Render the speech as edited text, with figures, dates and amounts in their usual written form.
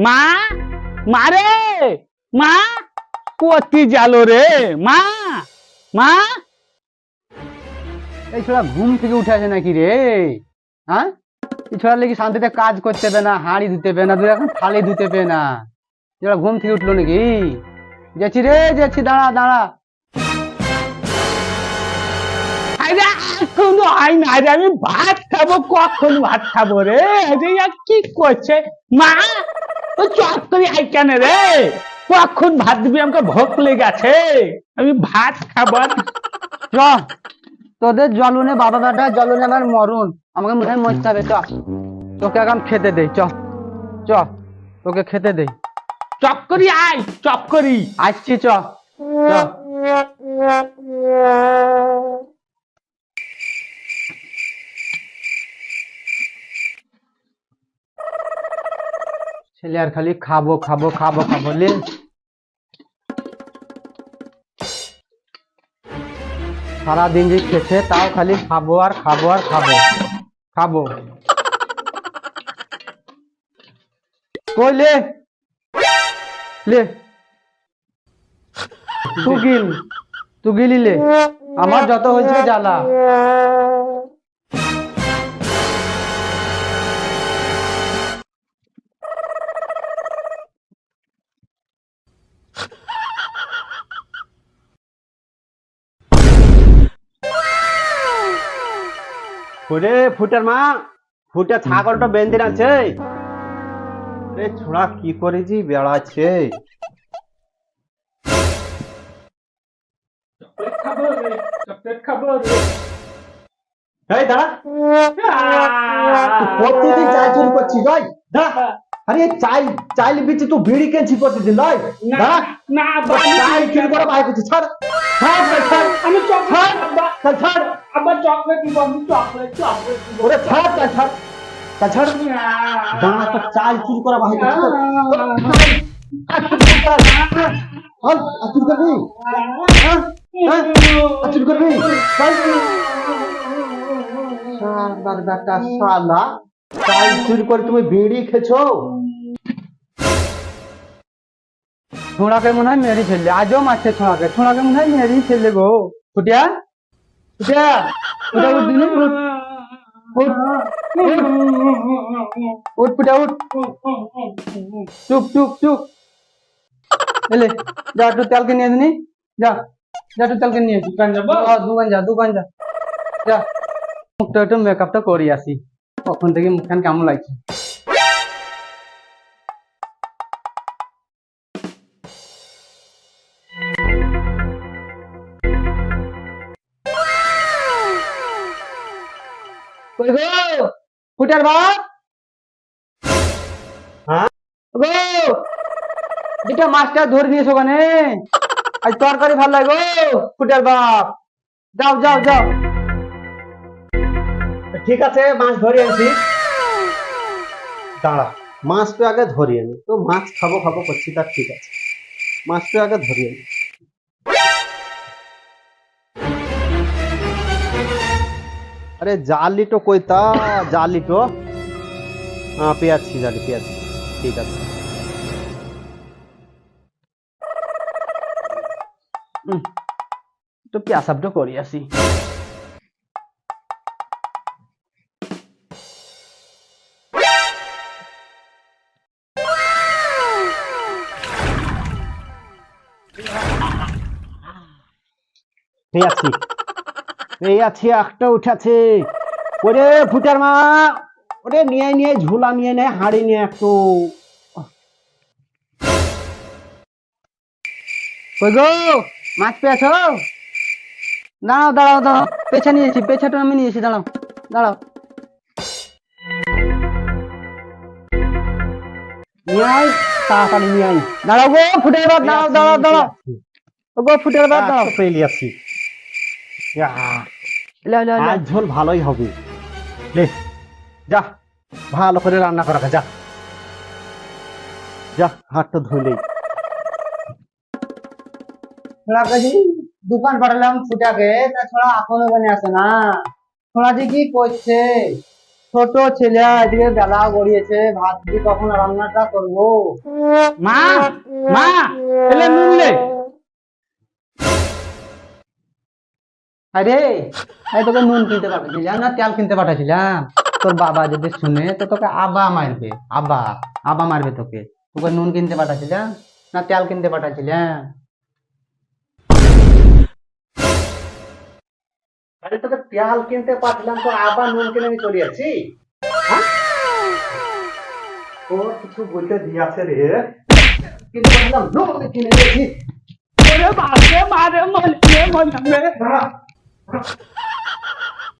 মা মারে মা কোতি জালো রে মা মা এই ছোড়া ঘুম থেকে উঠে আসে নাকি রে? হ্যাঁ, এই ছোড়ার লেগে শান্তিতে কাজ করতে হবে না, হাঁড়ি ধুতে হবে না, তুই এখন থালি ধুতে হবে না। ছোড়া ঘুম থেকে উঠলো নাকি? যাচ্ছি রে যাচ্ছি, দাঁড়া দাঁড়া। আরে এখনো আই না রে, আমি ভাত খাবো, কখন ভাত খাবো রে? আরে কি করছে মা? তো চট করে আই কেন রে? কখন ভাত দিবি? আমাকে ভোক লেগে আছে, আমি ভাত খাবো। চ, তোদের জলুনে বাবা বেটা জলুনে আমার মরণ, আমাকে মনে হয় মরতে হবে। চ, তোকে এখন খেতে দেই। চ চ, তোকে খেতে দেই। চপ করি আয়, চপ করি আসছি। চ চ। ছেলে আর খালি খাবো খাবো খাবো খাবো লে। সারাদিন যে খেছে তাও খালি খাবো আর খাবো আর খাবো খাবো। কই লে লে, তুই গিলি লে, আমার যত হয়েছে জ্বালা। ওরে ফুটার মা, ফুটা ছাগলটা বেঁধে আছে। রে ছোড়া কি করেছি বেড়াচ্ছে। এই দাঁড়া, প্রতিদিন চাল চুরি করছিস লয়? দাঁড়া, আরে চাল চাল বিচি তুই বিড়ি কেনছি প্রতিদিন লয়? দাঁড়া, না চাল চুরি করে বাইরে করছিস। ছাড় ছাড় ছাড়, আমি ছাড় ছাড় ছাড়। আবার চকলেট দিব, আমি চকলেট চকলেট দিব। ওরে ছাড় ছাড় ছাড় ছাড়। দাঁড়া, তো চাল চুরি করে বাইরে করছিস। আচুর করবি? আচুর করবি? শালার বেটা শালা, চাল চুরি করে তুমি বিড়ি খেছো? ছোঁড়াকে মনে হয় মেরি ফেললে, আজও মারছে ছোঁড়াকে। ছোঁড়াকে মনে হয় মেরি ফেললে গো। ফুটিয়া ফুটিয়া, ফুটা উঠ দিনি, উঠ উঠ উঠ উঠ, ফুটা উঠ। চুপ চুপ চুপ। এলে যা, একটু তেলকে নিয়ে দিনি। যা যা, একটু তেলকে নিয়ে দোকান যাবো? দোকান যা, দোকান যা যা। মুখটা একটু মেকআপটা করি আসি, কখন থেকে মুখখান কেমন লাগছে। কই গো ফুটার বাপ? হ্যাঁ গো, দুটা মাছটা ধরে নিয়েছো ওখানে, আজ তরকারি ভালো লাগে গো ফুটার বাপ। যাও যাও যাও। ঠিক আছে, মাছ ধরে আনছি। দাঁড়া, মাছটা আগে ধরিয়ে নি। তো মাছ খাবো খাবো করছি, তার ঠিক আছে, মাছটা আগে ধরিয়ে নি। আরে জালিটো কইতা, জালিটো পেয়াচ্ছি, জালি পেয়াচ্ছি। ঠিক আছে। একটু পেঁয়াজটা করি আসি। পেয়াচ্ছি, এই আছে একটা উঠাছে। ওরে ফুটার মা, ওরে নিয়ে নিয়ে ঝুলা নিয়ে নেয়, হাঁড়ি নিয়ে একটু। কই গো, মাছ পেয়েছো? দাঁড়াও দাঁড়াও দাঁড়াও, পেছা নিয়েছি, পেছাটা আমি নিয়েছি। দাঁড়াও দাঁড়াও, নিয়ে আয়, তাড়াতাড়ি নিয়ে আয়। দাঁড়াও গো ফুটের বাপ, দাঁড়াও দাঁড়াও দাঁড়াও। ও গো ফুটের বাপ, দাঁড়াও। পেয়ে আসছি। লে লে লে। আজ ঝোল ভালোই হবে। লে যা, ভালো করে রান্না করা যা, যা হাতটা ধুলেই। ছোড়া কাজী দোকান পাঠালাম ফুটাকে, তা ছোড়া এখনো ওখানে আসে না। ছোড়া যে কি করছে, ছোট ছেলে আজকে বেলা গড়িয়েছে, ভাবছি কখন রান্নাটা করবো। মা মা এলে নুন লে। আরে এই তোকে নুন কিনতে পাঠাচ্ছিলাম না তেল কিনতে পাঠাচ্ছিলাম, তোর বাবা যদি শুনে তো তোকে আবা মারবে, আবা আবা মারবে তোকে। তোকে নুন কিনতে পাঠাচ্ছিলাম না তেল কিনতে পাঠাচ্ছিলাম? আরে তোকে তেল কিনতে পাঠালাম, তোর আবার নুন কিনে আমি চলে যাচ্ছি? তোর কিছু বলতে দিয়াছে রে, কিনতে পাঠালাম নুন কিনে দিয়েছি। ওরে বাপরে মারে মনে মনে